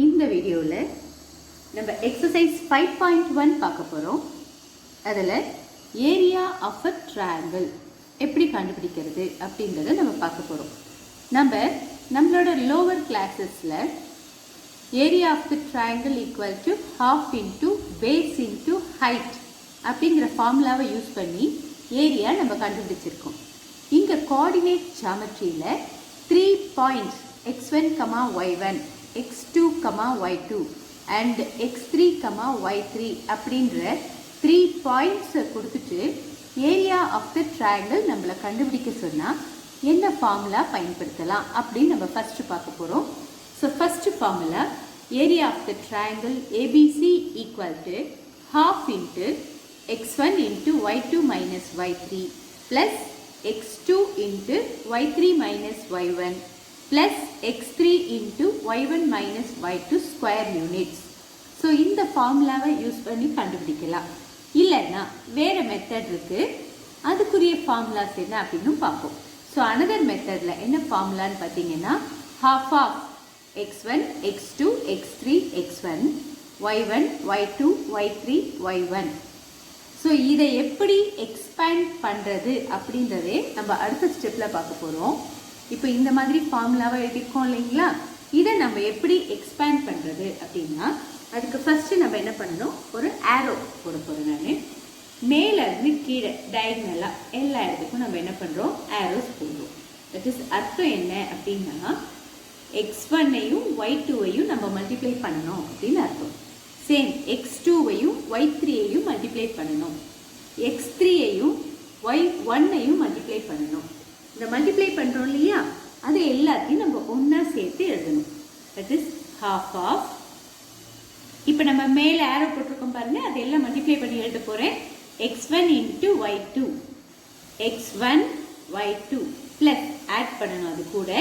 இந்த வீடியோவில் நம்ம எக்ஸசைஸ் 5.1 பார்க்க போகிறோம். அதில் ஏரியா ஆஃப் அ ட்ரையாங்கிள் எப்படி கண்டுபிடிக்கிறது அப்படின்றத நம்ம பார்க்க போகிறோம். நம்மளோட லோவர் கிளாஸஸில் area of the triangle equal to half into base into height அப்படிங்கிற ஃபார்முலாவை யூஸ் பண்ணி ஏரியா நம்ம கண்டுபிடிச்சிருக்கோம். இங்கே coordinate ஜாமெட்ரியில் 3 points x1, y1, x2, y2 and x3, y3 அப்படின்ற 3 பாயிண்ட்ஸை கொடுத்துட்டு ஏரியா ஆஃப் த ட்ரையாங்கிள் நம்மளை கண்டுபிடிக்க சொன்னால் என்ன ஃபார்முலா பயன்படுத்தலாம் அப்படின்னு நம்ம ஃபஸ்ட்டு பார்க்க போகிறோம். So first formula area of the triangle ABC equal to half into x1 into y2 minus y3 plus x2 into y3 minus y1 plus x3 into y1 minus y2 square units. So இந்த ஃபார்முலாவை use பண்ணி கண்டுபிடிக்கலாம். இல்லைன்னா வேறு method இருக்குது, அதுக்குரிய formulas என்ன அப்படின்னு பார்ப்போம். ஸோ அனதர் மெத்தடில் என்ன ஃபார்முலான்னு பார்த்தீங்கன்னா half of x1, x2, x3, x1, y1, y2, y3, y1. So இதை எப்படி எக்ஸ்பேண்ட் பண்ணுறது அப்படின்றதே நம்ம அடுத்த ஸ்டெப்பில் பார்க்க போகிறோம். இப்போ இந்த மாதிரி ஃபார்முலாவை எழுதிக்கோம் இல்லைங்களா, இதை நம்ம எப்படி எக்ஸ்பேண்ட் பண்ணுறது அப்படின்னா அதுக்கு ஃபஸ்ட்டு நம்ம என்ன பண்ணணும், ஒரு ஆரோ போட போகிறோம். நான் மேலேருந்து கீழே டயக்னலாக எல்லா இடத்துக்கும் நம்ம என்ன பண்ணுறோம், ஆரோஸ் போடுறோம். தட் இஸ் அர்த்தம் என்ன அப்படின்னா x1ஐயும் y2ஐயும் நம்ம மல்டிப்ளை பண்ணணும் அப்படின்னு அர்த்தம். சேம் x2ஐயும் y3ஐயும் மல்டிப்ளை பண்ணணும், x3ஐயும் y1ஐயும் மல்டிப்ளை பண்ணணும். இந்த மல்டிப்ளை பண்ணுறோம் இல்லையா, அது எல்லாத்தையும் நம்ம ஒன்றா சேர்த்து எழுதணும். தட் இஸ் half ஆஃப், இப்போ நம்ம மேலே ஆரோ போட்டிருக்கோம் பாருங்கள், அதெல்லாம் மல்டிப்ளை பண்ணி எழுத போகிறேன். x1 into y2, x1 y2 plus add பண்ணணும் அது கூட.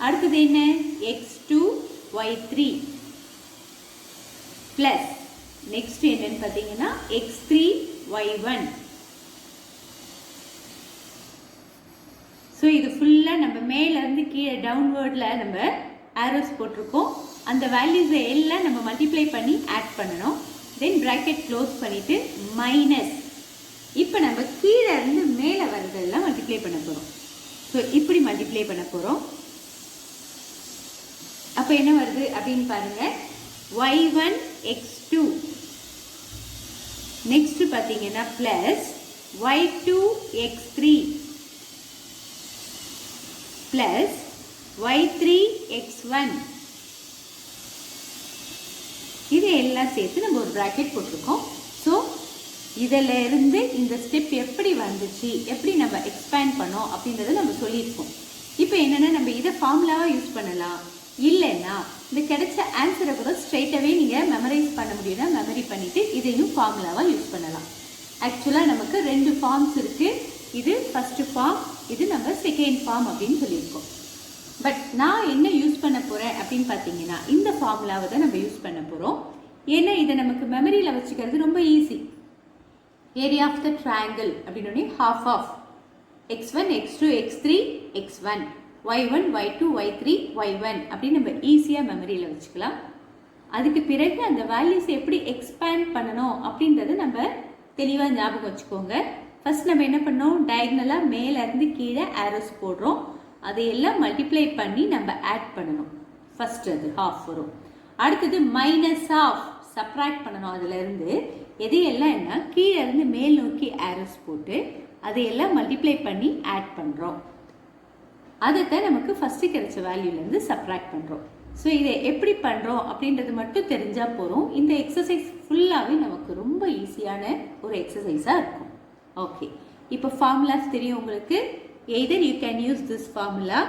அடுத்தது என்ன, x2 y3 ப்ளஸ் நெக்ஸ்ட் என்னன்னு பார்த்தீங்கன்னா x3 y1. ஸோ இது ஃபுல்லாக நம்ம மேலேருந்து கீழே டவுன்வேர்டில் நம்ம ஆரோஸ் போட்டிருக்கோம். அந்த வேல்யூஸை எல்லாம் நம்ம மல்டிப்ளை பண்ணி ஆட் பண்ணணும். தென் ப்ராக்கெட் க்ளோஸ் பண்ணிவிட்டு மைனஸ். இப்போ நம்ம கீழே இருந்து மேலே வர்றதெல்லாம் மல்டிப்ளை பண்ண போகிறோம். ஸோ இப்படி மல்டிப்ளை பண்ண போகிறோம். அப்போ என்ன வருது அப்படின்னு பாருங்கள், y1 x2 நெக்ஸ்ட் பார்த்தீங்கன்னா plus y2 x3 plus y3 x1. இது எல்லாம் சேர்த்து நம்ம ஒரு ப்ராக்கெட் போட்டிருக்கோம். ஸோ இதில் இருந்து இந்த ஸ்டெப் எப்படி வந்துச்சு, எப்படி நம்ம எக்ஸ்பேண்ட் பண்ணோம் அப்படின்றத நம்ம சொல்லியிருக்கோம். இப்போ என்னென்னா நம்ம இதை ஃபார்முலாவாக யூஸ் பண்ணலாம், இல்லைன்னா இந்த கிடைச்ச ஆன்சரை கூட ஸ்ட்ரைட்டாகவே நீங்கள் மெமரைஸ் பண்ண முடியும்னா மெமரி பண்ணிவிட்டு இதையும் ஃபார்முலாவாக யூஸ் பண்ணலாம். ஆக்சுவலாக நமக்கு 2 ஃபார்ம்ஸ் இருக்குது. இது ஃபஸ்ட்டு ஃபார்ம், இது நம்ம செகண்ட் ஃபார்ம் அப்படின்னு சொல்லியிருக்கோம். பட் நான் என்ன யூஸ் பண்ண போகிறேன் அப்படின்னு பார்த்தீங்கன்னா இந்த ஃபார்முலாவை தான் நம்ம யூஸ் பண்ண போகிறோம். ஏன்னா இதை நமக்கு மெமரியில் வச்சுக்கிறது ரொம்ப easy. Area of the triangle அப்படின்னே half of x1, x2, x3, x1, y1, y2, y3, y1 அப்படின்னு நம்ம ஈஸியாக மெமரியில் வச்சுக்கலாம். அதுக்கு பிறகு அந்த வேல்யூஸ் எப்படி எக்ஸ்பேண்ட் பண்ணணும் அப்படின்றத நம்ம தெளிவாக ஞாபகம் வச்சுக்கோங்க. ஃபஸ்ட் நம்ம என்ன பண்ணோம், டயக்னலாக மேலேருந்து கீழே ஆரோஸ் போடுறோம், அதையெல்லாம் மல்டிப்ளை பண்ணி நம்ம ஆட் பண்ணணும். ஃபஸ்ட் அது ஹாஃப் வரும். அடுத்தது மைனஸ் ஆஃப், சப்ராக்ட் பண்ணணும். அதிலேருந்து எதையெல்லாம் என்ன, கீழே இருந்து மேல் நோக்கி ஆரோஸ் போட்டு அதையெல்லாம் மல்டிப்ளை பண்ணி ஆட் பண்ணுறோம். அதைத்தான் நமக்கு ஃபஸ்ட்டு கிடைச்ச வேல்யூலேருந்து சப்ராக்ட் பண்ணுறோம். ஸோ இதை எப்படி பண்ணுறோம் அப்படின்றது மட்டும் தெரிஞ்சால் போகிறோம். இந்த எக்ஸசைஸ் ஃபுல்லாகவே நமக்கு ரொம்ப ஈஸியான ஒரு எக்ஸசைஸாக இருக்கும். ஓகே, இப்போ ஃபார்முலாஸ் தெரியும் உங்களுக்கு. Either you can use this formula,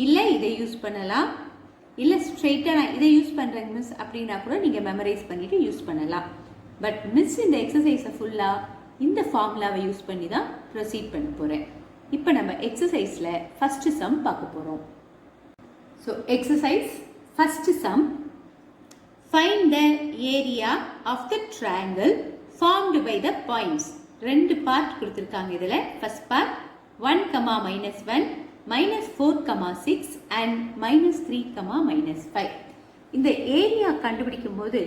இல்லை இதை யூஸ் பண்ணலாம், இல்லை ஸ்ட்ரெயிட்டாக நான் இதை யூஸ் பண்ணுறேங்க மிஸ் அப்படின்னா கூட நீங்கள் மெமரைஸ் பண்ணிவிட்டு யூஸ் பண்ணலாம். பட் மிஸ் இந்த எக்ஸசைஸை ஃபுல்லாக இந்த ஃபார்முலாவை யூஸ் பண்ணி தான் ப்ரொசீட் பண்ண போகிறேன். இப்போ நம்ம எக்ஸசைஸில் ஃபஸ்ட்டு சம் பார்க்க போகிறோம். So exercise first sum, find the area of the triangle formed by the points. 2 part கொடுத்துருக்காங்க இதில். First part 1, -1, -4, -6 and -3, -5. இந்த ஏரியா கண்டுபிடிக்கும் போது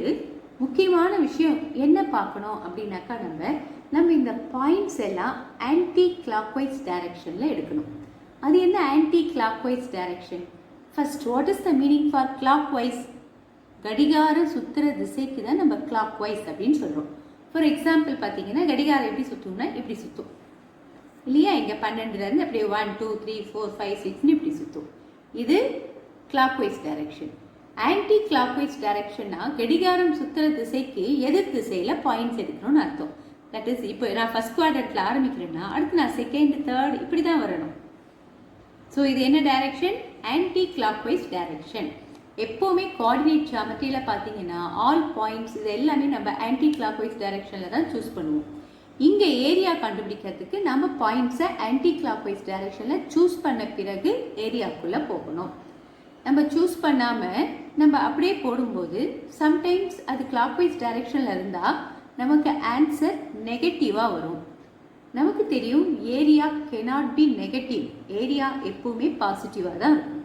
முக்கியமான விஷயம் என்ன பார்க்கணும் அப்படின்னாக்கா நம்ம இந்த பாயிண்ட்ஸ் எல்லாம் ஆன்டி கிளாக்வைஸ் டைரக்ஷனில் எடுக்கணும். அது என்ன anti clockwise direction? First, what is the meaning for clockwise? கடிகார சுத்துற திசைக்கு தான் நம்ம கிளாக்வைஸ் அப்படின்னு சொல்கிறோம். ஃபார் எக்ஸாம்பிள் பார்த்தீங்கன்னா கடிகாரம் எப்படி சுற்றும்னா இப்படி சுற்றும் இல்லையா? இங்கே 12லேருந்து அப்படியே 1 2 3 4 5 6ன்னு இப்படி சுற்றும். இது கிளாக்வைஸ் டைரக்ஷன். ஆன்டி கிளாக்வைஸ் டைரக்ஷன்னா கடிகாரம் சுற்றுற திசைக்கு எதிர் திசையில் பாயிண்ட்ஸ் எடுக்கணும்னு அர்த்தம். தட் இஸ், இப்போ நான் ஃபர்ஸ்ட் குவாட்ரண்ட்டில் ஆரம்பிக்கிறேன்னா அடுத்து நான் செகண்ட் தேர்ட் இப்படி தான் வரணும். ஸோ இது என்ன டைரக்ஷன்? Anti clockwise direction. எப்போவுமே கோஆர்டினேட் ஜியாமெட்ரியில் பார்த்தீங்கன்னா ஆல் பாயிண்ட்ஸ் இது எல்லாமே நம்ம ஆன்டி கிளாக்வைஸ் டைரக்ஷனில் தான் சூஸ் பண்ணுவோம். இங்கே ஏரியா கண்டுபிடிக்கிறதுக்கு நம்ம பாயிண்ட்ஸை ஆன்டி கிளாக்வைஸ் டைரக்ஷனில் சூஸ் பண்ண பிறகு ஏரியாக்குள்ளே போகணும். நம்ம சூஸ் பண்ணாமல் நம்ம அப்படியே போடும்போது சம்டைம்ஸ் அது கிளாக்வைஸ் டைரக்ஷனில் இருந்தால் நமக்கு ஆன்சர் நெகட்டிவாக வரும். நமக்கு தெரியும் area cannot be negative. Area எப்பவுமே பாசிட்டிவாக தான் இருக்கும்.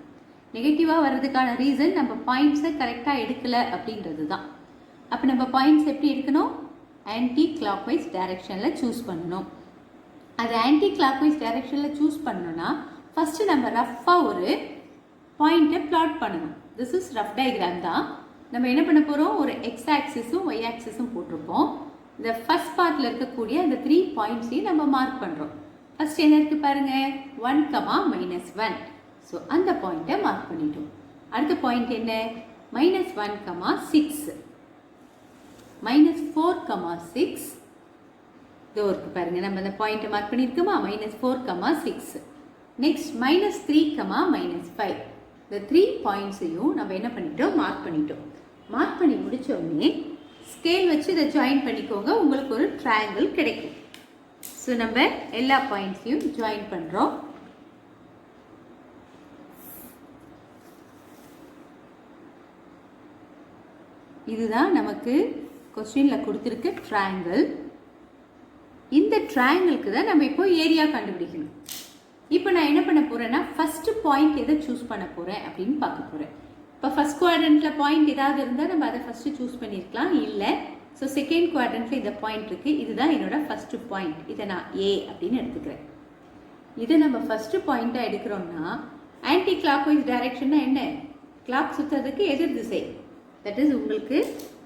நெகட்டிவாக வர்றதுக்கான ரீசன் நம்ம பாயிண்ட்ஸை கரெக்டாக எடுக்கலை அப்படின்றது தான். அப்போ நம்ம பாயிண்ட்ஸ் எப்படி எடுக்கணும்? ஆன்டி கிளாக்வைஸ் டைரக்ஷனில் சூஸ் பண்ணணும். அது ஆன்டி கிளாக்வைஸ் டைரக்ஷனில் சூஸ் பண்ணணும்னா ஃபஸ்ட்டு நம்ம ரஃப்பாக ஒரு பாயிண்ட்டை பிளாட் பண்ணணும். திஸ் இஸ் ரஃப் டயக்ராம் தான். நம்ம என்ன பண்ண போகிறோம்? ஒரு எக்ஸ் ஆக்சிஸும் ஒய் ஆக்சிஸும் போட்டிருப்போம். இந்த ஃபர்ஸ்ட் பார்ட்டில் இருக்கக்கூடிய அந்த 3 பாயிண்ட்ஸையும் நம்ம மார்க் பண்ணுறோம். ஃபர்ஸ்ட் என்ன இருக்குது பாருங்கள், 1, -1. ஸோ அந்த பாயிண்ட்டை மார்க் பண்ணிட்டோம். அடுத்த பாயிண்ட் என்ன? -1, 6. -4, 6 இதோ இருக்கு பாருங்க. நம்ம அந்த பாயிண்ட்டை மார்க் பண்ணியிருக்கோமா? -4, 6. நெக்ஸ்ட் -3, -5. இந்த 3 பாயிண்ட்ஸையும் நம்ம என்ன பண்ணிட்டோம்? மார்க் பண்ணிட்டோம். மார்க் பண்ணி முடிச்ச உடனே ஸ்கேல் வச்சு இதை ஜாயின் பண்ணிக்கோங்க. உங்களுக்கு ஒரு ட்ரையாங்கிள் கிடைக்கும். ஸோ நம்ம எல்லா பாயிண்ட்ஸையும் ஜாயின் பண்ணுறோம். இதுதான் நமக்கு கொஸ்டினில் கொடுத்துருக்க ட்ரையாங்கிள். இந்த ட்ரையாங்கிளுக்கு தான் நம்ம இப்போ ஏரியா கண்டுபிடிக்கணும். இப்போ நான் என்ன பண்ண போகிறேன்னா ஃபஸ்ட்டு பாயிண்ட் எதை சூஸ் பண்ண போகிறேன் அப்படின்னு பார்க்க போகிறேன். இப்போ ஃபஸ்ட் குவாட்ரண்ட்டில் பாயிண்ட் ஏதாவது இருந்தால் நம்ம அதை ஃபஸ்ட்டு சூஸ் பண்ணியிருக்கலாம். இல்லை, ஸோ செகண்ட் குவாட்ரண்ட்டில் இந்த பாயிண்ட் இருக்குது. இதுதான் என்னோட ஃபஸ்ட்டு பாயிண்ட். இதை நான் ஏ அப்படின்னு எடுத்துக்கிறேன். இதை நம்ம ஃபஸ்ட்டு பாயிண்ட்டாக எடுக்கிறோம்னா ஆன்டி கிளாக்வைஸ் டைரக்ஷன்னா என்ன? கிளாக் சுற்றுறதுக்கு எதிர் திசை. தட் இஸ், உங்களுக்கு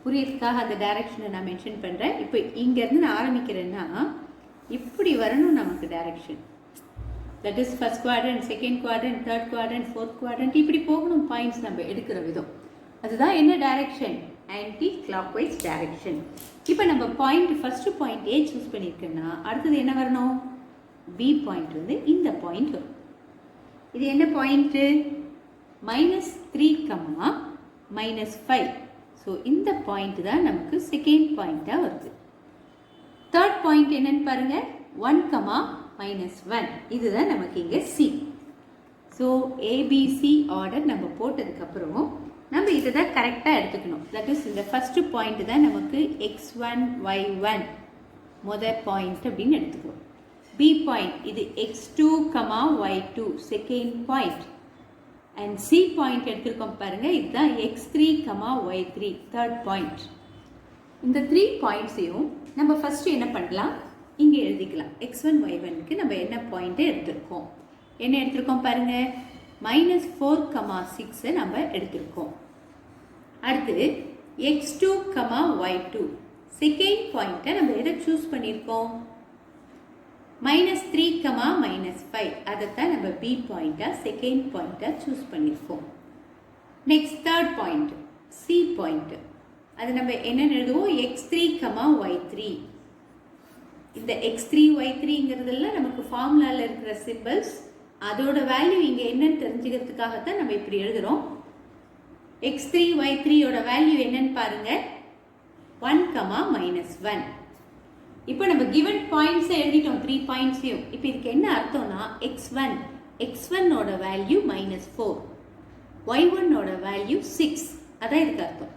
புரியறதுக்காக அந்த டைரக்ஷனை நான் மென்ஷன் பண்ணுறேன். இப்போ இங்கேருந்து நான் ஆரம்பிக்கிறேன்னா இப்படி வரணும் நமக்கு direction. That is first quadrant, second quadrant, third quadrant, fourth quadrant, இப்படி போகணும் பாயிண்ட்ஸ் நம்ம எடுக்கிற விதம். அதுதான் என்ன டைரக்ஷன்? Anti clockwise direction. இப்போ நம்ம point first point A choose பண்ணியிருக்கேன்னா அடுத்தது என்ன வரணும்? பி பாயிண்ட் வந்து இந்த பாயிண்ட் வரும். இது என்ன பாயிண்ட்டு? -3, -5. ஸோ இந்த பாயிண்ட் தான் நமக்கு செகண்ட் பாயிண்ட்டாக வருது. தேர்ட் பாயிண்ட் என்னன்னு பாருங்க, 1, -1. இதுதான் நமக்கு இங்கே சி. ஸோ ஏபிசி ஆர்டர் நம்ம போட்டதுக்கப்புறம் நம்ம இதை தான் கரெக்டாக எடுத்துக்கணும். தட் இஸ், இந்த ஃபஸ்ட்டு பாயிண்ட் தான் நமக்கு x1 y1 முதல் பாயிண்ட் அப்படின்னு எடுத்துக்கிறோம். பி பாயிண்ட் இது x2, y2 second point. And C point எடுத்திருக்கோம் பாருங்க, இதுதான் x3, y3 தேர்ட் பாயிண்ட். இந்த 3 பாயிண்ட்ஸையும் நம்ம ஃபர்ஸ்ட் என்ன பண்ணலாம்? இங்கே எழுதிக்கலாம். x1 y1க்கு நம்ம என்ன பாயிண்ட்டை எடுத்திருக்கோம்? என்ன எடுத்திருக்கோம் பாருங்க, -4, 6 நம்ம எடுத்திருக்கோம். அடுத்து x2, y2 செகண்ட் பாயிண்ட்டை நம்ம எதை சூஸ் பண்ணியிருக்கோம்? -3, -5 அதைத்தான் நம்ம பி பாயிண்ட்டாக செகண்ட் பாயிண்ட்டாக சூஸ் பண்ணியிருக்கோம். Next third point C point. அது நம்ம என்னென்னு எழுதுவோம்? x3, y3. இந்த x3, y3ங்கிறதெல்லாம் நமக்கு ஃபார்முலாவில் இருக்கிற சிம்பிள்ஸ். அதோட வேல்யூ இங்கே என்னன்னு தெரிஞ்சுக்கிறதுக்காகத்தான் நம்ம இப்படி எழுதுகிறோம். x3, y3யோட வேல்யூ என்னன்னு பாருங்க, 1, -1. இப்போ நம்ம கிவன் பாயிண்ட்ஸை எழுதிட்டோம் 3 பாயிண்ட்ஸையும். இப்போ இதுக்கு என்ன அர்த்தம்னா x1ஓட வேல்யூ -4, y1ஓட வேல்யூ 6. அதான் இதுக்கு அர்த்தம்.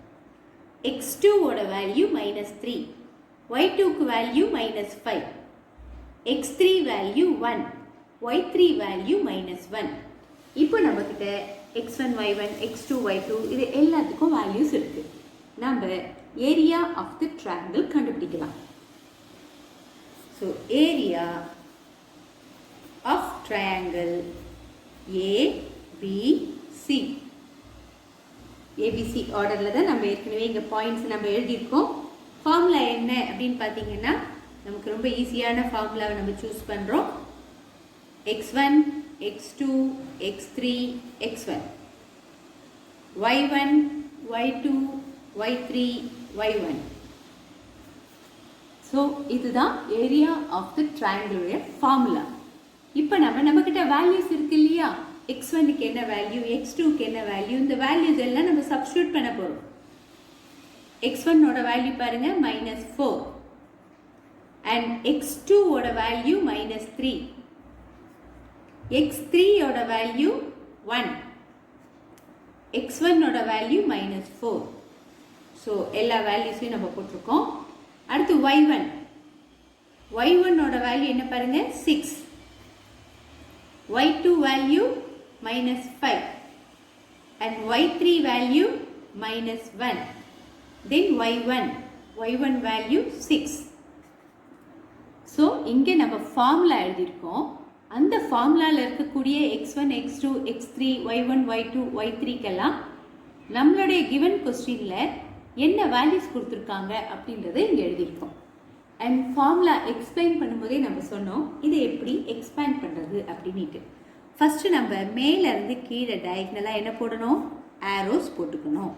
x2ஓட வேல்யூ -3, y2க்கு value -5, x3 value 1, y3 value -1. இப்போ நம்மக்கிட்ட x1 y1 x2 y2 இது எல்லாத்துக்கும் வேல்யூஸ் இருக்கு. நம்ம ஏரியா ஆஃப் தி ட்ரையாங்கிள் கண்டுபிடிக்கலாம். So area of triangle ABC, ABC ஆர்டரில் தான் நம்ம ஏற்கனவே இங்கே பாயிண்ட்ஸ் நம்ம எழுதியிருக்கோம். ஃபார்முலா என்ன அப்படின்னு பார்த்தீங்கன்னா நமக்கு ரொம்ப ஈஸியான ஃபார்முலாவை நம்ம சூஸ் பண்ணுறோம். x1 x2 x3 x1 y1 y2 y3 y1. So இதுதான் ஏரியா ஆஃப் தி ட்ரையாங்கிளுடைய ஃபார்முலா. இப்போ நம்மக்கிட்ட வேல்யூஸ் இருக்கு இல்லையா, x1க்கு என்ன வேல்யூ, x2க்கு என்ன வேல்யூ, இந்த வேல்யூஸ் எல்லாம் நம்ம சப்ஸ்டியூட் பண்ண போகிறோம். x1ஓட வேல்யூ பாருங்க -4 அண்ட் x2ஓட வேல்யூ -3, x3ஓட வேல்யூ 1, x1ஓட வேல்யூ -4. ஸோ எல்லா வேல்யூஸையும் நம்ம போட்டிருக்கோம். அடுத்து y1ஓட வேல்யூ என்ன பாருங்க 6, y2 value -5 and y3 value -1, then y1 value 6. So இங்கே நம்ம ஃபார்முலா எழுதியிருக்கோம். அந்த ஃபார்முலாவில் இருக்கக்கூடிய x1 x2 x3 y1 y2 y3க்கெல்லாம் நம்மளுடைய கிவன் கொஸ்டினில் என்ன வேல்யூஸ் கொடுத்துருக்காங்க அப்படின்றத இங்கே எழுதியிருக்கோம். அண்ட் ஃபார்முலா எக்ஸ்பிளைன் பண்ணும்போதே நம்ம சொன்னோம் இதை எப்படி எக்ஸ்பேண்ட் பண்ணுறது அப்படின்ட்டு. ஃபஸ்ட்டு நம்ம மேலேருந்து கீழே டயக்னலாக என்ன போடணும், ஆரோஸ் போட்டுக்கணும்.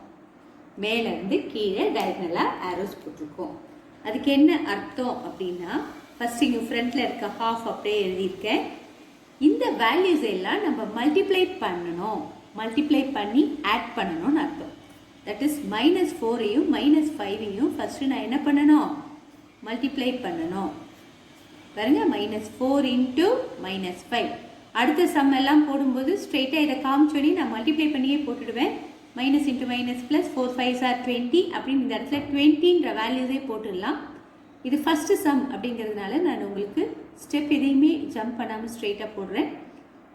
மேலேருந்து கீழே டயக்னலாக ஆரோஸ் போட்டிருக்கோம். அதுக்கு என்ன அர்த்தம் அப்படின்னா, ஃபஸ்ட் இங்கே ஃப்ரண்ட்டில் இருக்க ஹாஃப் அப்படியே எழுதியிருக்கேன். இந்த வேல்யூஸ் எல்லாம் நம்ம மல்டிப்ளை பண்ணணும், மல்டிப்ளை பண்ணி ஆட் பண்ணணும்னு அர்த்தம். தட் இஸ் -4ஐயும் -5ஐயும் ஃபஸ்ட்டு நான் என்ன பண்ணணும், மல்டிப்ளை பண்ணணும். பாருங்க -4 × -5. அடுத்த சம் எல்லாம் போடும்போது ஸ்ட்ரெயிட்டாக இதை காமிச்சோன்னே நான் மல்டிப்ளை பண்ணியே போட்டுடுவேன். -× -+, 4 5s are 20 அப்படின்னு இந்த இடத்துல 20ன்ற வேல்யூஸே போட்டுடலாம். இது ஃபஸ்ட்டு சம் அப்படிங்கிறதுனால நான் உங்களுக்கு ஸ்டெப் எதையுமே ஜம்ப் பண்ணாமல் ஸ்ட்ரெயிட்டாக போடுறேன்.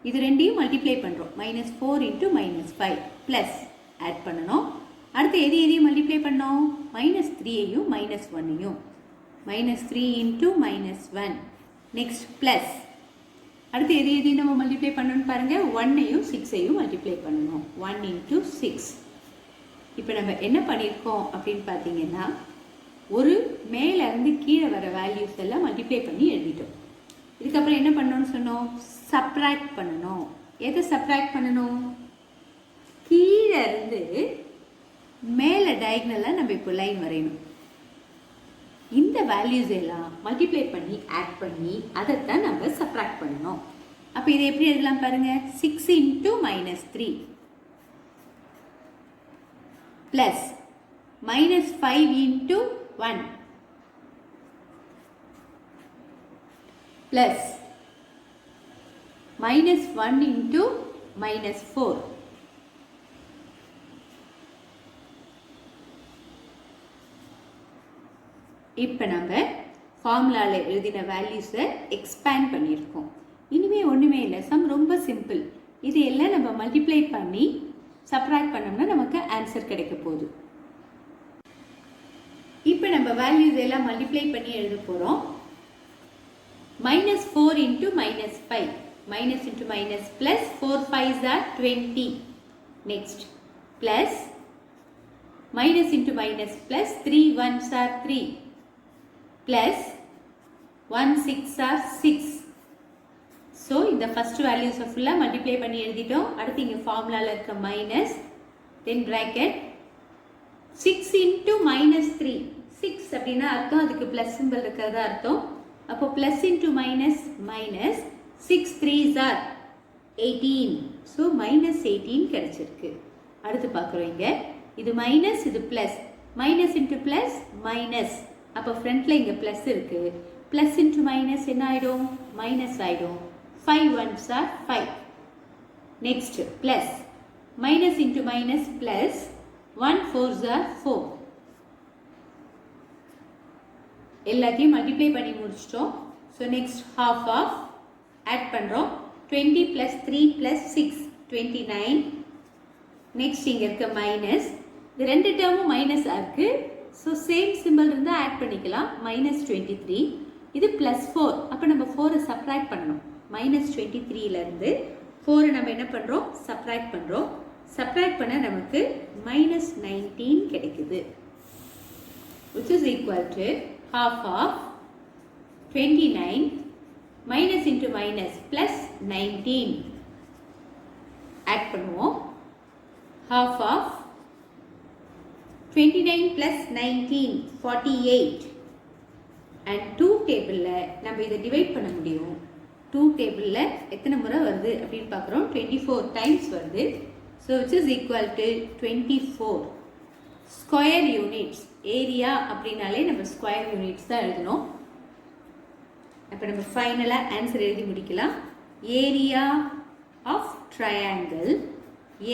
இது ரெண்டையும் மல்டிப்ளை பண்ணுறோம். -4 × -5 ப்ளஸ் ஆட் பண்ணணும். அடுத்து எதையும் மல்டிப்ளை பண்ணோம், -3ஐயும் -1ஐயும். -3 × -1 நெக்ஸ்ட் ப்ளஸ். அடுத்து எதையும் நம்ம மல்டிப்ளை பண்ணணும்னு பாருங்கள், 1ஐயும் 6ஐயும் மல்டிப்ளை பண்ணணும். 1 × 6. இப்போ நம்ம என்ன பண்ணியிருக்கோம் அப்படின்னு பார்த்தீங்கன்னா, ஒரு மேலேருந்து கீழே வர வேல்யூஸ் எல்லாம் மல்டிப்ளை பண்ணி எழுதிட்டோம். இதுக்கப்புறம் என்ன பண்ணணும்னு சொன்னோம், சப்ராக்ட் பண்ணணும். எதை சப்ராக்ட் பண்ணணும், கீழே இருந்து மேலே டயக்னலாக நம்ம இப்போ லைன் வரையணும். இந்த வேல்யூஸ் எல்லாம் மல்டிப்ளை பண்ணி ஆட் பண்ணி அதைத்தான் நம்ம சப்ராக்ட் பண்ணணும். அப்போ இதை எப்படி எழுதலாம் பாருங்க, 6 × -3 ப்ளஸ் -5 × 1 ப்ளஸ் -1 × -4 இப்போ நம்ம ஃபார்முலாவில் எழுதின வேல்யூஸை எக்ஸ்பேண்ட் பண்ணியிருக்கோம். இனிமேல் ஒன்றுமே இல்லை, சம் ரொம்ப சிம்பிள். இது எல்லாம் நம்ம மல்டிப்ளை பண்ணி சப்ராக்ட் பண்ணோம்னா நமக்கு ஆன்சர் கிடைக்க போகுது. இப்போ நம்ம வேல்யூஸ் எல்லாம் மல்டிப்ளை பண்ணி எழுத போகிறோம். -4 × -5, -× +, 4 5s are 20. Next plus -× +, 3 1s are 3 plus 1 6 are 6. So இந்த ஃபஸ்ட் வேல்யூஸை ஃபுல்லாக மல்டிப்ளை பண்ணி எழுதிட்டோம். அடுத்து இங்கே ஃபார்முலாவில் இருக்க மைனஸ், தென் ப்ராக்கெட் 6 × -3. 6 அப்படின்னா அர்த்தம் அதுக்கு ப்ளஸ் சிம்பிள் இருக்கிறதா அர்த்தம். அப்போ plus × minus 6 3s are 18. So -18 கிடைச்சிருக்கு. அடுத்து பார்க்குறோம் இங்கே இது மைனஸ் இது ப்ளஸ், -× மைனஸ். அப்போ ஃப்ரண்ட்டில் இங்கே ப்ளஸ் இருக்குது. ப்ளஸ் × மைனஸ் என்ன ஆகிடும், மைனஸ் ஆகிடும். 5 1s are 5. Next plus -× plus 1 4s are 4. எல்லாத்தையும் மல்டிப்ளை பண்ணி முடிச்சிட்டோம். So next half of add பண்ணுறோம். 20 + 3 + 6 29 நெக்ஸ்ட் இங்கே இருக்க மைனஸ், இந்த ரெண்டு டேர்மும் மைனஸாக இருக்குது. ஸோ சேம் சிம்பிள் இருந்தால் ஆட் பண்ணிக்கலாம். -23, இது +4. அப்போ நம்ம 4 சப்ராக்ட் பண்ணணும். -23லேருந்து 4 நம்ம என்ன பண்ணுறோம், சப்ராக்ட் பண்ணுறோம். சப்ராக்ட் பண்ண நமக்கு -19 கிடைக்குது, which is equal to half of 29 minus into minus plus 19. Add பண்ணுவோம். half of 29 plus 19 48. and 2 டேபிளில் நம்ம இதை டிவைட் பண்ண முடியும். 2 டேபிளில் எத்தனை முறை வருது அப்படின்னு பார்க்குறோம். 24 டைம்ஸ் வருது. So which is equal to 24 square units. Area அப்படின்னாலே நம்ம ஸ்கொயர் யூனிட்ஸ் தான் எழுதணும். அப்போ நம்ம ஃபைனலாக ஆன்சர் எழுதி முடிக்கலாம். Area of triangle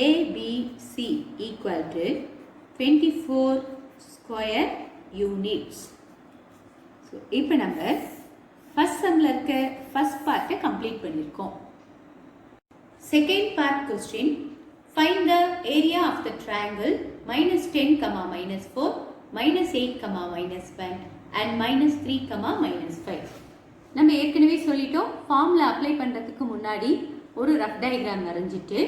ABC equal to 24 square units. So இப்போ நம்ம ஃபர்ஸ்ட் சம்மில் இருக்க ஃபர்ஸ்ட் பார்ட்டை கம்ப்ளீட் பண்ணியிருக்கோம். Second part question, find the area of the triangle -10, -4, -8, -1 and -3, -5. நம்ம ஏற்கனவே சொல்லிட்டோம், ஃபார்முலா அப்ளை பண்ணுறதுக்கு முன்னாடி ஒரு ரஃப் டயக்ராம் வரைஞ்சிட்டு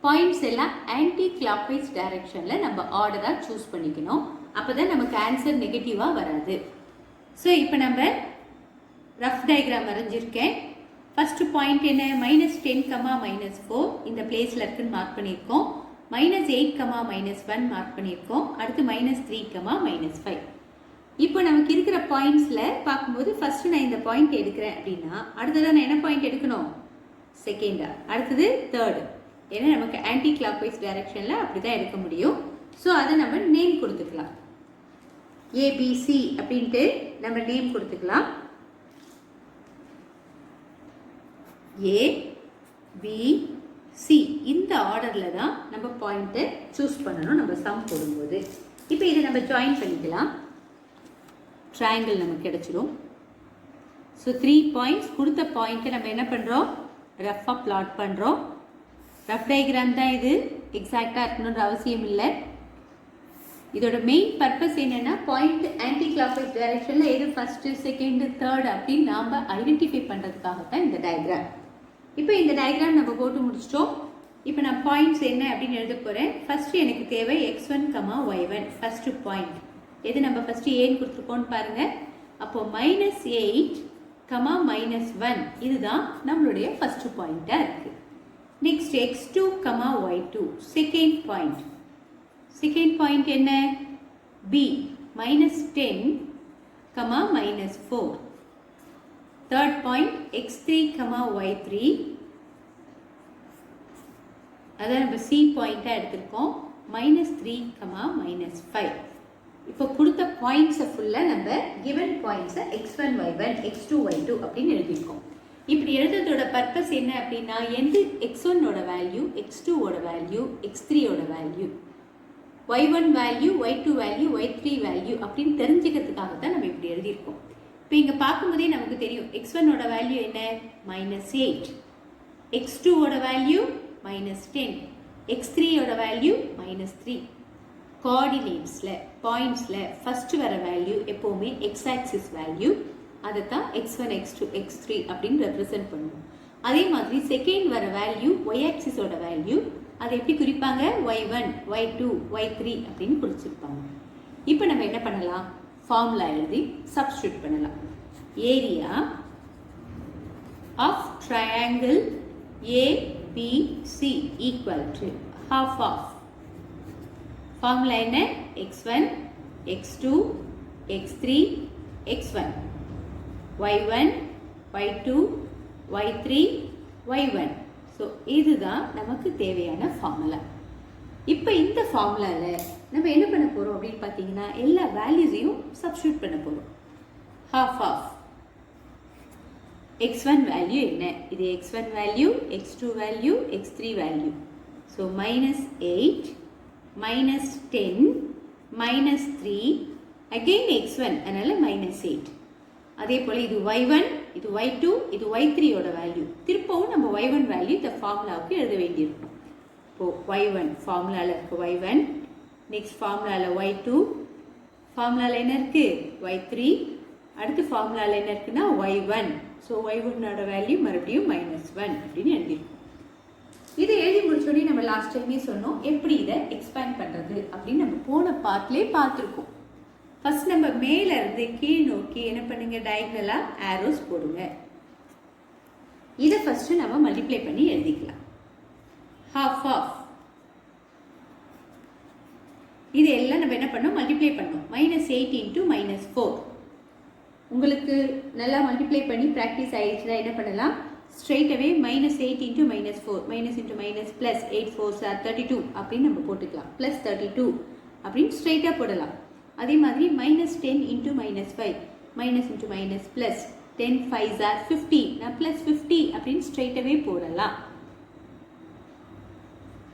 பாயிண்ட்ஸ் எல்லாம் ஆன்டி கிளாக்வைஸ் டைரக்ஷனில் நம்ம ஆர்டராக சூஸ் பண்ணிக்கணும். அப்போ தான் நமக்கு ஆன்சர் நெகட்டிவாக வராது. ஸோ இப்போ நம்ம ரஃப் டயக்ராம் வரைஞ்சிருக்கேன். ஃபர்ஸ்ட் பாயிண்ட் என்ன, -10, -4 இந்த பிளேஸில் இருக்குன்னு மார்க் பண்ணியிருக்கோம். -8, -1 மார்க் பண்ணியிருக்கோம். அடுத்து -3, -5. இப்போ நமக்கு இருக்கிற பாயிண்ட்ஸில் பார்க்கும்போது ஃபர்ஸ்ட் நான் இந்த பாயிண்ட் எடுக்கிறேன் அப்படின்னா அடுத்ததான் நான் என்ன பாயிண்ட் எடுக்கணும், செகண்டா, அடுத்தது தேர்டு. ஏன்னா நமக்கு ஆன்டி கிளாக்வைஸ் டைரக்ஷனில் அப்படி தான் எடுக்க முடியும். ஸோ அதை நம்ம நேம் கொடுத்துக்கலாம். ஏபிசி அப்படின்ட்டு நம்ம நேம் கொடுத்துக்கலாம். ஏபிசி இந்த ஆர்டரில் தான் நம்ம பாயிண்ட்டை சூஸ் பண்ணணும் நம்ம சம் போடும்போது. இப்போ இதை நம்ம ஜாயின் பண்ணிக்கலாம். ட்ரையாங்கிள் நமக்கு கிடைச்சிடும். ஸோ 3 பாயிண்ட்ஸ் கொடுத்த பாயிண்ட்டை நம்ம என்ன பண்ணுறோம், ரஃபாக பிளாட் பண்ணுறோம். ரஃப் டயக்ராம் தான் இது, எக்ஸாக்டாக இருக்கணுன்ற அவசியம் இல்லை. இதோட மெயின் பர்பஸ் என்னென்னா பாயிண்ட் ஆன்டி கிளாக்வைஸ் டைரக்ஷனில் எது ஃபஸ்ட்டு, செகண்டு, தேர்ட் அப்படின்னு நாம் ஐடென்டிஃபை பண்ணுறதுக்காக தான் இந்த டயக்ராம். இப்போ இந்த டயக்ராம் நம்ம போட்டு முடிச்சிட்டோம். இப்போ நான் பாயிண்ட்ஸ் என்ன அப்படின்னு எழுத போகிறேன். ஃபஸ்ட்டு எனக்கு தேவை x1, y1 ஃபஸ்ட்டு பாயிண்ட். எது நம்ம ஃபஸ்ட்டு ஏன்னு கொடுத்துருக்கோன்னு பாருங்கள். அப்போது -8, -1 இதுதான் நம்மளுடைய ஃபஸ்ட்டு பாயிண்ட்டாக இருக்குது. Next x2, y2 second point. Second point என்ன, b -10, -4. Third point x3, y3 அதான் நம்ம c பாயிண்ட்டாக எடுத்திருக்கோம். -3, -5. இப்போ கொடுத்த பாயிண்ட்ஸை ஃபுல்லாக நம்ம கிவன் பாயிண்ட்ஸை x1, y1, x2, y2 அப்படின்னு எழுதியிருக்கோம். இப்படி எழுதுறதோட பர்பஸ் என்ன அப்படின்னா எந்த x1ஓட வேல்யூ, x2ஓட வேல்யூ, x3ஓட value, y1 value, y2 value, y3 value அப்படின்னு தெரிஞ்சுக்கிறதுக்காக தான் நம்ம இப்படி எழுதியிருக்கோம். இப்போ இங்கே பார்க்கும்போதே நமக்கு தெரியும் x1ஓட வேல்யூ என்ன, -8, x2ஓட வேல்யூ -10, x3ஓட வேல்யூ -3. கோஆர்டினேட்ஸில் பாயிண்ட்ஸில் ஃபஸ்ட்டு வர வேல்யூ எப்போவுமே எக்ஸ் ஆக்சிஸ் வேல்யூ, அதை தான் x1, x2, x3 அப்படின்னு ரெப்ரசன்ட் பண்ணுவோம். அதே மாதிரி செகண்ட் வர வேல்யூ ஒய் ஆக்சிஸோட வேல்யூ, அதை எப்படி குறிப்பாங்க, y1, y2, y3 அப்படின்னு குறிச்சிருப்பாங்க. இப்போ நம்ம என்ன பண்ணலாம், ஃபார்முலா எழுதி சப்ஸ்டியூட் பண்ணலாம். Area of triangle ABC equal to half of formula என்ன, x1, x2, x3, x1, y1, y2, y3, y1. So இதுதான் நமக்கு தேவையான ஃபார்முலா. இப்போ இந்த ஃபார்முலாவில் நம்ம என்ன பண்ண போகிறோம் அப்படின்னு பார்த்தீங்கன்னா எல்லா வேல்யூஸையும் சப்ஸ்டியூட் பண்ண போகிறோம். half of x1 வேல்யூ என்ன, இது x1 value, x2 value, x3 value. So -8, -10, -3, again x1 அதனால் -8. அதே போல் இது y1, இது y2, இது y3 ஓட வேல்யூ. திருப்பவும் நம்ம y1 வேல்யூ இந்த ஃபார்முலாவுக்கு எழுத வேண்டியிருக்கும். இப்போது y1 ஃபார்முலாவில் இருக்குது y1, நெக்ஸ்ட் ஃபார்முலாவில் y2, ஃபார்முலாவில் என்ன இருக்குது y3, அடுத்து ஃபார்முலாவில் என்ன இருக்குன்னா y1. ஸோ y1ஓட வேல்யூ மறுபடியும் -1 அப்படின்னு எழுதியிருக்கோம். இதை எழுதி முடிச்சோடனே நம்ம லாஸ்ட் டைமே சொன்னோம் எப்படி இதை எக்ஸ்பேண்ட் பண்ணுறது அப்படின்னு நம்ம போன பார்ட்லேயே பார்த்துருக்கோம். ஃபர்ஸ்ட் நம்ம மேலே இருந்து கீழ் நோக்கி என்ன பண்ணுங்க, டயக்னலாக ஆரோஸ் போடுங்க. இதை ஃபர்ஸ்ட் நம்ம மல்டிப்ளை பண்ணி எழுதிக்கலாம். half of இது எல்லாம் நம்ம என்ன பண்ணோம், மல்டிப்ளை பண்ணோம். -8 into -4. உங்களுக்கு நல்லா மல்டிப்ளை பண்ணி ப்ராக்டிஸ் ஆயிடுச்சுன்னா என்ன பண்ணலாம், straight away -8 into -4, minus into minus plus 8 4s are 32 அப்படின்னு நம்ம போட்டுக்கலாம். +32 அப்படின்னு ஸ்ட்ரெயிட்டாக போடலாம். அதே மாதிரி -10 into -5, minus into minus plus 10 5s are 50, நான் +50 அப்படின்னு ஸ்ட்ரெயிட்டாகவே போடலாம்.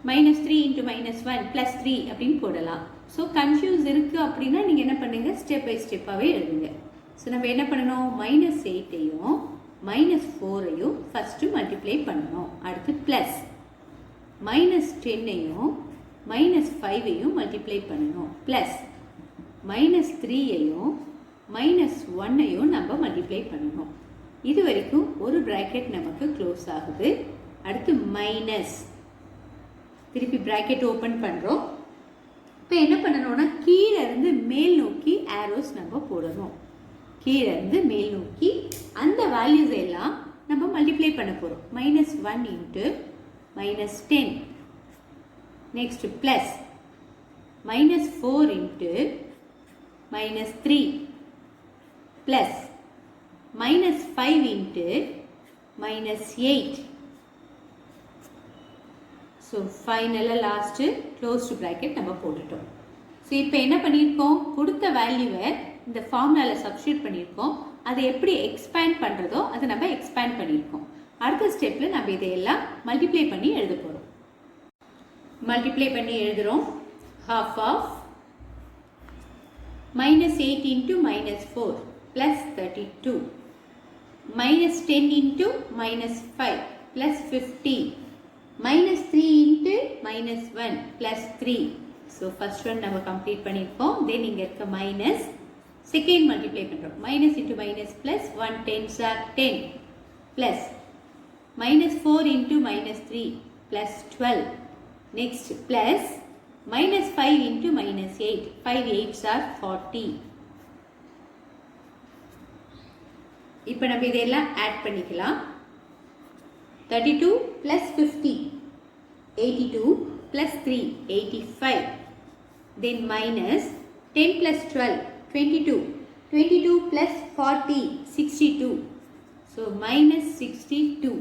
-3 into -1 +3 அப்படின்னு போடலாம். ஸோ கன்ஃபியூஸ் இருக்குது அப்படின்னா நீங்கள் என்ன பண்ணுங்க, ஸ்டெப் பை ஸ்டெப்பாகவே எழுதுங்க. ஸோ நம்ம என்ன பண்ணணும், -8ஐயும் -4ஐயும் ஃபஸ்ட்டு மல்டிப்ளை பண்ணணும். அடுத்து ப்ளஸ் -10ஐயும் -5ஐயும் மல்டிப்ளை பண்ணணும். ப்ளஸ் -3ஐயும் -1ஐயும் நம்ம மல்டிப்ளை பண்ணணும். இது வரைக்கும் ஒரு ப்ராக்கெட் நமக்கு க்ளோஸ் ஆகுது. அடுத்து மைனஸ், திருப்பி ப்ராக்கெட் ஓப்பன் பண்ணுறோம். இப்போ என்ன பண்ணணும்னா கீழே இருந்து மேல் நோக்கி ஆரோஸ் நம்ம போடணும். கீழே இருந்து மேல் நோக்கி அந்த வேல்யூஸ் எல்லாம் நம்ம மல்டிப்ளை பண்ண போகிறோம். -1 into -10, next plus -4 into -3, plus -5 into -8. So ஃபைனலாக லாஸ்ட்டு க்ளோஸ்டு ப்ராக்கெட் நம்ம போட்டுட்டோம். ஸோ இப்போ என்ன பண்ணியிருக்கோம், கொடுத்த வேல்யூவை இந்த ஃபார்முலாவில் சப்ஸ்டியூட் பண்ணியிருக்கோம். அதை எப்படி எக்ஸ்பேண்ட் பண்ணுறதோ அதை நம்ம எக்ஸ்பேண்ட் பண்ணியிருக்கோம். அடுத்த ஸ்டெப்பில் நம்ம இதையெல்லாம் மல்டிப்ளை பண்ணி எழுத போகிறோம். மல்டிப்ளை பண்ணி எழுதுகிறோம். half of -8 into -4 +32, -10 into -5 +50, -3 into -1 +3. So first one நம்ம கம்ப்ளீட் பண்ணியிருக்கோம். தென் இங்கே இருக்க மைனஸ், செகண்ட் மல்டிப்ளை பண்ணுறோம். Minus into minus plus 1 10s are 10, plus -4 into -3 +12, next plus -5 into -8, 5 8s are 40. இப்போ நம்ம இதெல்லாம் ஆட் பண்ணிக்கலாம். 32 plus 50, 82 plus 3, 85. Then minus 10 plus 12, 22. 22 plus 40, 62. So minus 62.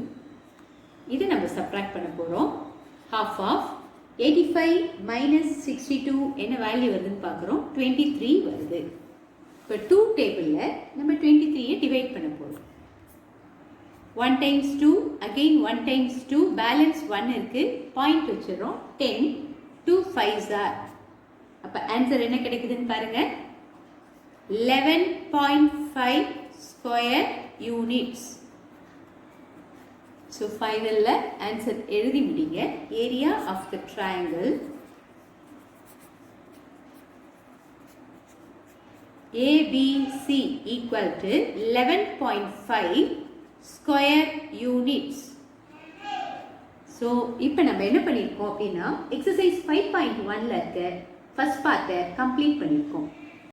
இது நம்ம subtract பண்ண போகிறோம். half of 85 minus 62 என்ன வேல்யூ வருதுன்னு பார்க்குறோம். 23 வருது. இப்போ 2 டேபிளில் நம்ம 23ஐ டிவைட் பண்ண போகிறோம். 1 times 2, again 1 times 2, balance 1 இருக்கு, பாயிண்ட் வச்சிடறோம். 10, 2 5s are. அப்போ ஆன்சர் என்ன கிடைக்குதுன்னு பாருங்க, 11.5 ஸ்கொயர் யூனிட்ஸ். ஸோ ஃபைனலில் ஆன்சர் எழுதி முடிங்க. ஏரியா ஆஃப் த ட்ரையாங்கிள் ABC equal to 11.5 square units. So இப்போ நம்ம என்ன பண்ணியிருக்கோம் அப்படின்னா எக்ஸசைஸ் 5.1ல் இருக்க ஃபர்ஸ்ட் பார்ட்டை கம்ப்ளீட் பண்ணியிருக்கோம்.